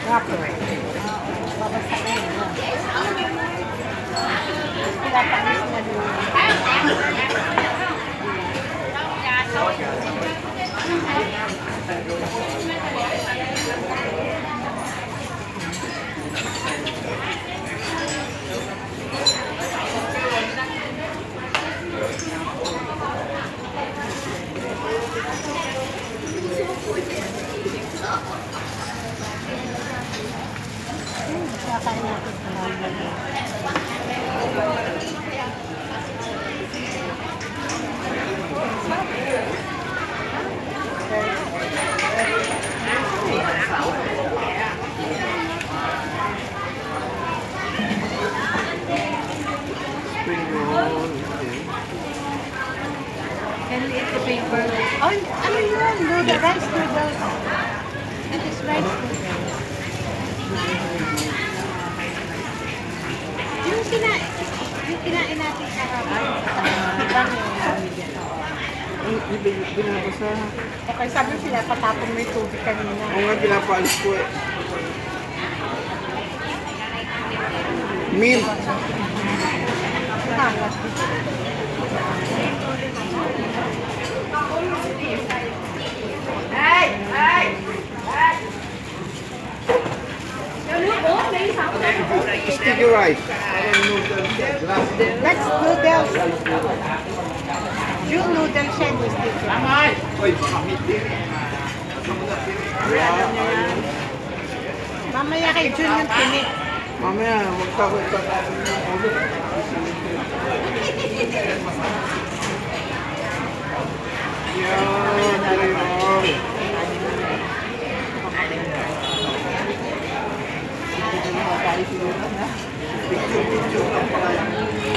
Wrapper. Babasa na yun. Pinatamis na yun. Kakain natin sa mga Spring roll. Can we eat the paper? Oh, ano yun? Noodle, rice noodles. That is rice noodles. Yung kinain natin kahapon. Binabasa. Okay, sabi mo sila, patapon mo yung tubig kanina. Oo nga, pinapaalis ko eh. Mint. Sticky rice. That's noodles. Yung noodles siya, hindi sticky. Mamaya kay Jun yung tinik. Mamaya, magtakot ka. Yan, yan. Picture